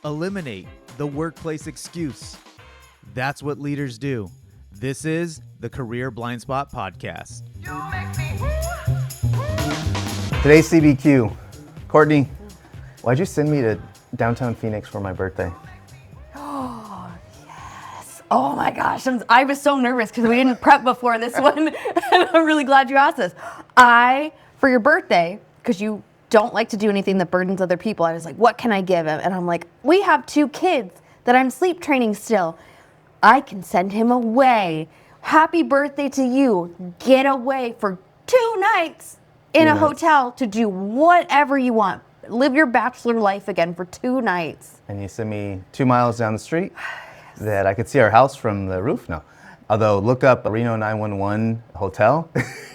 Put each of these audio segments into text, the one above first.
Eliminate the workplace excuse. That's what leaders do. This is the Career Blindspot podcast. Today's CBQ. Courtney, why'd you send me to downtown Phoenix for my birthday? Oh, yes. Oh my gosh. I was so nervous because we didn't prep before this one. And I'm really glad you asked this. For your birthday, because you don't like to do anything that burdens other people, I was like, what can I give him? And I'm like, we have 2 kids that I'm sleep training still. I can send him away. Happy birthday to you. Get away for 2 nights in a hotel to do whatever you want. Live your bachelor life again for 2 nights. And you sent me 2 miles down the street that I could see our house from the roof now. Although, look up Reno 911 hotel.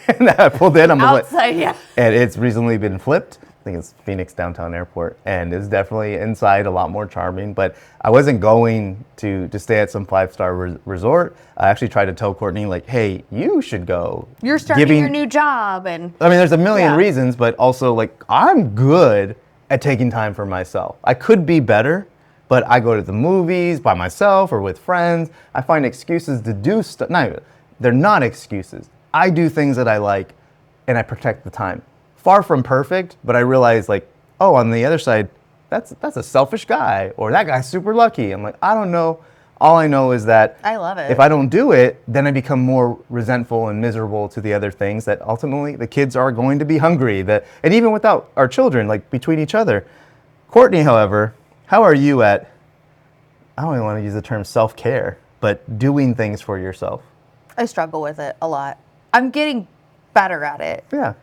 And I pulled in. I'm outside, yeah. And it's recently been flipped. I think it's Phoenix Downtown Airport. And it's definitely inside a lot more charming. But I wasn't going to stay at some 5-star resort. I actually tried to tell Courtney, like, hey, you should go. You're starting your new job. And I mean, there's a million reasons, but also, like, I'm good at taking time for myself. I could be better, but I go to the movies by myself or with friends. I find excuses to do stuff. No, they're not excuses. I do things that I like, and I protect the time. Far from perfect, but I realize, like, oh, on the other side, that's a selfish guy, or that guy's super lucky. I'm like, I don't know. All I know is that I love it. If I don't do it, then I become more resentful and miserable to the other things that ultimately the kids are going to be hungry. And even without our children, like between each other. Courtney, however, how are you at, I don't even want to use the term self-care, but doing things for yourself? I struggle with it a lot. I'm getting better at it. Yeah.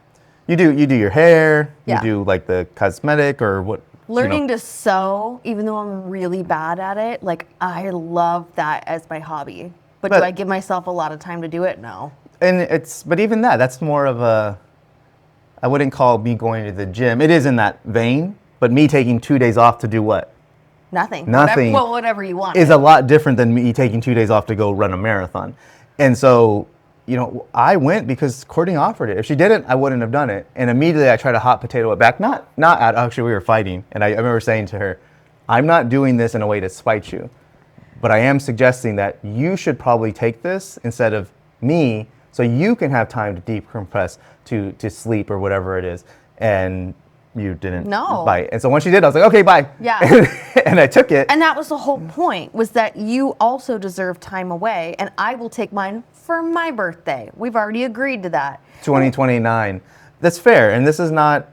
You do your hair, Yeah. you do like the cosmetic or what? Learning to sew, even though I'm really bad at it, like I love that as my hobby. But do I give myself a lot of time to do it? No. But even that's more of I wouldn't call me going to the gym. It is in that vein, but me taking 2 days off to do what? Nothing. Nothing. Whatever you want. Is a lot different than me taking 2 days off to go run a marathon. And so, I went because Courtney offered it. If she didn't, I wouldn't have done it. And immediately I tried to hot potato it back. Actually, we were fighting. And I remember saying to her, I'm not doing this in a way to spite you, but I am suggesting that you should probably take this instead of me so you can have time to decompress, to sleep or whatever it is. And you didn't bite. And so when she did, I was like, okay, bye. Yeah. And I took it. And that was the whole point, was that you also deserve time away, and I will take mine for my birthday. We've already agreed to that. 2029. That's fair. And this is not,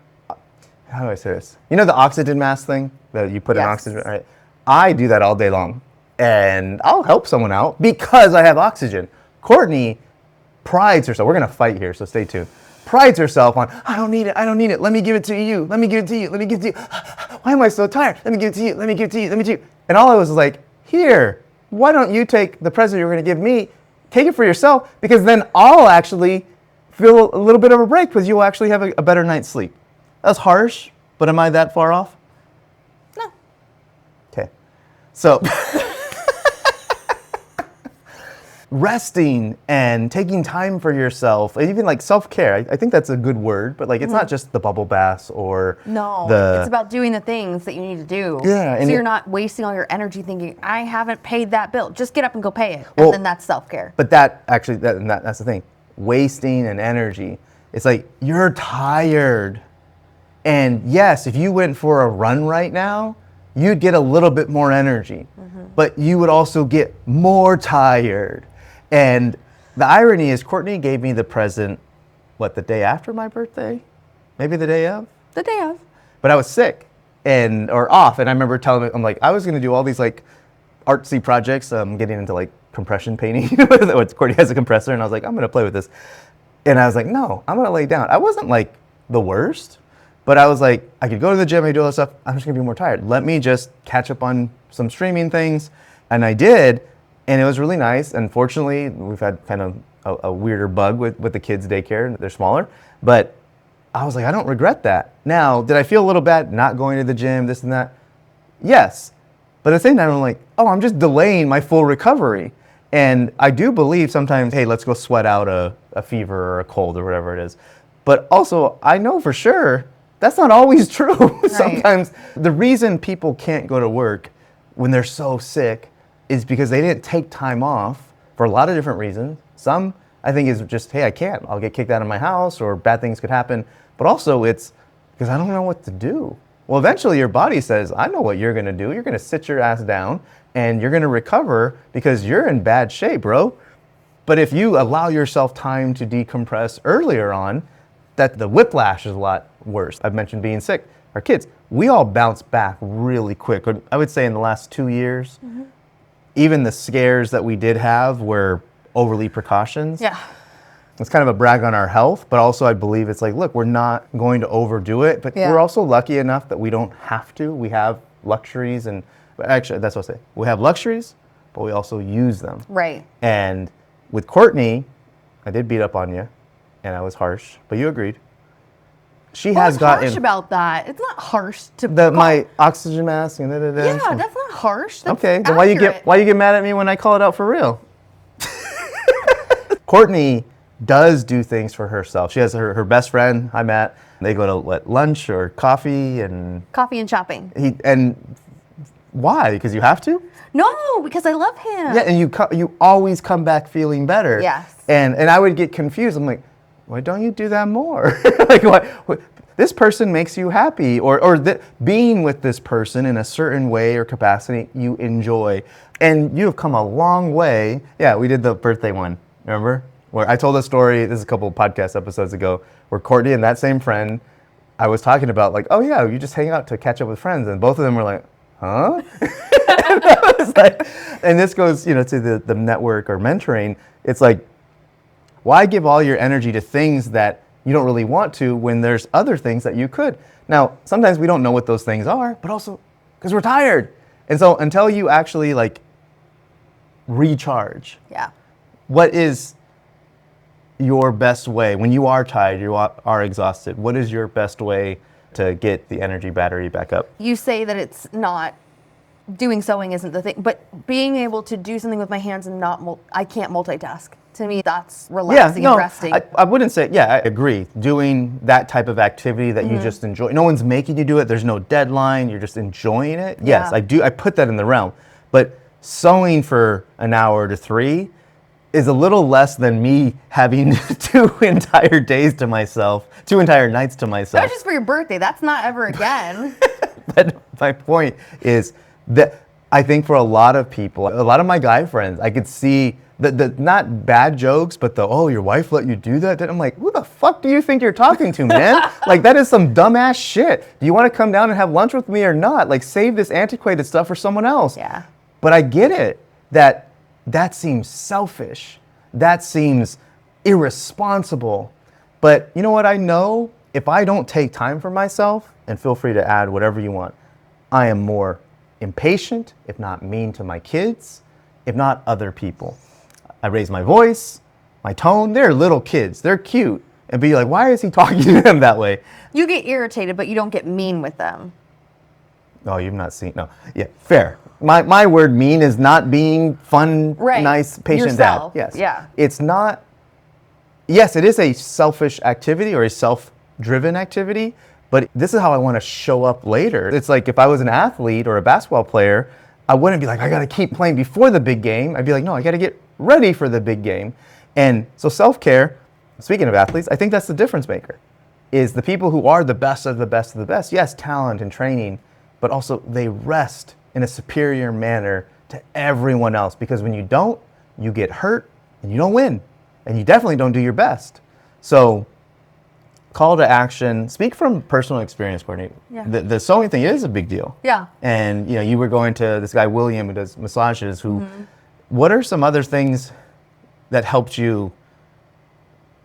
how do I say this? You know the oxygen mask thing that you put in oxygen, right? I do that all day long. And I'll help someone out because I have oxygen. Courtney prides herself. We're going to fight here, so stay tuned. Prides herself on, I don't need it. Let me give it to you. Let me give it to you. Why am I so tired? Let me give it to you. And all I was like, here, why don't you take the present you're going to give me, take it for yourself, because then I'll actually feel a little bit of a break because you'll actually have a better night's sleep. That's harsh, but am I that far off? No. Okay. So resting and taking time for yourself, and even like self-care, I think that's a good word, but like it's not just the bubble baths or it's about doing the things that you need to do. Yeah. So you're not wasting all your energy thinking, I haven't paid that bill. Just get up and go pay it. And then that's self-care. But that's the thing. Wasting and energy. It's like you're tired. And yes, if you went for a run right now, you'd get a little bit more energy, but you would also get more tired. And the irony is Courtney gave me the present, the day after my birthday? Maybe the day of? The day of. But I was sick or off. And I remember telling him, I'm like, I was going to do all these like artsy projects. Getting into like compression painting. Courtney has a compressor. And I was like, I'm going to play with this. And I was like, no, I'm going to lay down. I wasn't like the worst, but I was like, I could go to the gym, I could do all this stuff. I'm just going to be more tired. Let me just catch up on some streaming things. And I did. And it was really nice. Unfortunately, we've had kind of a weirder bug with the kids' daycare. They're smaller. But I was like, I don't regret that. Now, did I feel a little bad not going to the gym, this and that? Yes. But at the same time, I'm like, I'm just delaying my full recovery. And I do believe sometimes, hey, let's go sweat out a fever or a cold or whatever it is. But also, I know for sure that's not always true. Right. Sometimes the reason people can't go to work when they're so sick is because they didn't take time off for a lot of different reasons. Some, I think, is just, hey, I can't. I'll get kicked out of my house or bad things could happen. But also it's because I don't know what to do. Well, eventually your body says, I know what you're going to do. You're going to sit your ass down and you're going to recover because you're in bad shape, bro. But if you allow yourself time to decompress earlier on, that the whiplash is a lot worse. I've mentioned being sick. Our kids, we all bounce back really quick. I would say in the last 2 years, even the scares that we did have were overly precautions. Yeah. It's kind of a brag on our health, but also I believe it's like, look, we're not going to overdo it, but we're also lucky enough that we don't have to. We have luxuries and actually, that's what I say. We have luxuries, but we also use them. Right. And with Courtney, I did beat up on you and I was harsh, but you agreed. She has gotten harsh about that. It's not harsh to my oxygen mask and Yeah, that's not harsh. That's okay, then accurate. why you get mad at me when I call it out for real? Courtney does do things for herself. She has her best friend, hi Matt. They go to lunch or coffee and shopping. Why? Because you have to? No, because I love him. Yeah, and you always come back feeling better. Yes. And I would get confused. I'm like, why don't you do that more? Like, what? This person makes you happy, or being with this person in a certain way or capacity you enjoy, and you have come a long way. Yeah, we did the birthday one, remember? Where I told a story. This is a couple of podcast episodes ago, where Courtney and that same friend, I was talking about like, oh yeah, you just hang out to catch up with friends, and both of them were like, huh? And I was like, and this goes, to the network or mentoring. It's like, why give all your energy to things that you don't really want to when there's other things that you could? Now, sometimes we don't know what those things are, but also because we're tired. And so until you actually recharge, what is your best way when you are tired, you are exhausted? What is your best way to get the energy battery back up? You say that it's not doing sewing isn't the thing, but being able to do something with my hands and I can't multitask. To me, that's relaxing and resting. I wouldn't say, I agree. Doing that type of activity that you just enjoy. No one's making you do it. There's no deadline. You're just enjoying it. Yeah. Yes, I do. I put that in the realm. But sewing for an hour to 3 is a little less than me having 2 entire days to myself, 2 entire nights to myself. That's just for your birthday. That's not ever again. But my point is that I think for a lot of people, a lot of my guy friends, I could see the not bad jokes, but your wife let you do that? I'm like, who the fuck do you think you're talking to, man? Like, that is some dumbass shit. Do you want to come down and have lunch with me or not? Like, save this antiquated stuff for someone else. Yeah. But I get it, that seems selfish. That seems irresponsible. But you know what I know? If I don't take time for myself, and feel free to add whatever you want, I am more impatient, if not mean to my kids, if not other people. I raise my voice, my tone. They're little kids. They're cute. And be like, why is he talking to them that way? You get irritated, but you don't get mean with them. Oh, you've not seen, no. Yeah, fair. My word mean is not being fun, nice, patient Yourself. dad. Yes. Yeah. It's not, yes, it is a selfish activity or a self-driven activity, but this is how I want to show up later. It's like if I was an athlete or a basketball player, I wouldn't be like, I got to keep playing before the big game. I'd be like, no, I got to get ready for the big game. And so self-care, speaking of athletes, I think that's the difference maker, is the people who are the best of the best of the best. Yes, talent and training, but also they rest in a superior manner to everyone else, because when you don't, you get hurt and you don't win, and you definitely don't do your best. So call to action, speak from personal experience, Courtney. Yeah. The sewing thing is a big deal. Yeah. And you were going to this guy, William, who does massages, who, what are some other things that helped you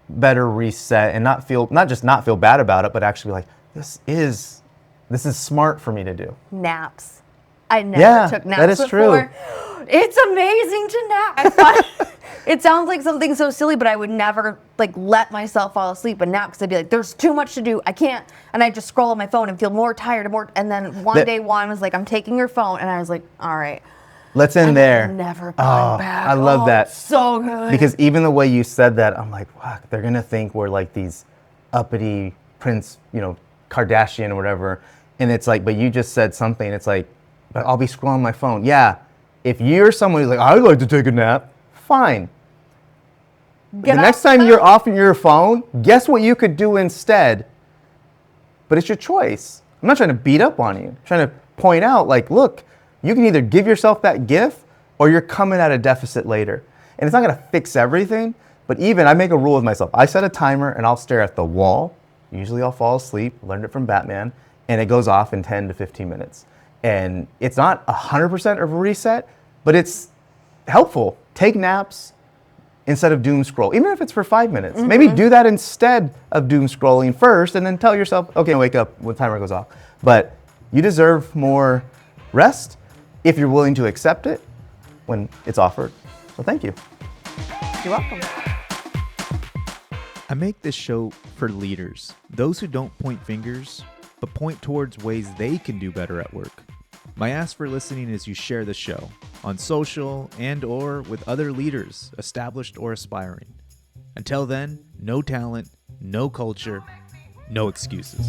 better reset and not just not feel bad about it, but actually like, this is smart for me to do? Naps. I never took naps that is before. true. It's amazing to nap. I thought it sounds like something so silly, but I would never let myself fall asleep and nap because I'd be like, there's too much to do. I can't. And I just scroll on my phone and feel more tired. And then one day Juan was like, I'm taking your phone. And I was like, all right. Let's end there. Never gone back. I love that. So good. Because even the way you said that, I'm like, wow, they're going to think we're like these uppity Prince, Kardashian or whatever. And it's like, but you just said something. It's like, I'll be scrolling my phone. Yeah, if you're someone who's like, I'd like to take a nap, fine. The next time you're off your phone, guess what you could do instead? But it's your choice. I'm not trying to beat up on you. I'm trying to point out, like, look, you can either give yourself that gift or you're coming at a deficit later. And it's not gonna fix everything, but even I make a rule with myself. I set a timer and I'll stare at the wall. Usually I'll fall asleep, learned it from Batman, and it goes off in 10 to 15 minutes. And it's not 100% of a reset, but it's helpful. Take naps instead of doom scroll, even if it's for 5 minutes. Maybe do that instead of doom scrolling first, and then tell yourself, okay, wake up when the timer goes off. But you deserve more rest if you're willing to accept it when it's offered. So thank you. You're welcome. I make this show for leaders, those who don't point fingers, but point towards ways they can do better at work. My ask for listening is you share the show on social and or with other leaders, established or aspiring. Until then, no talent, no culture, no excuses.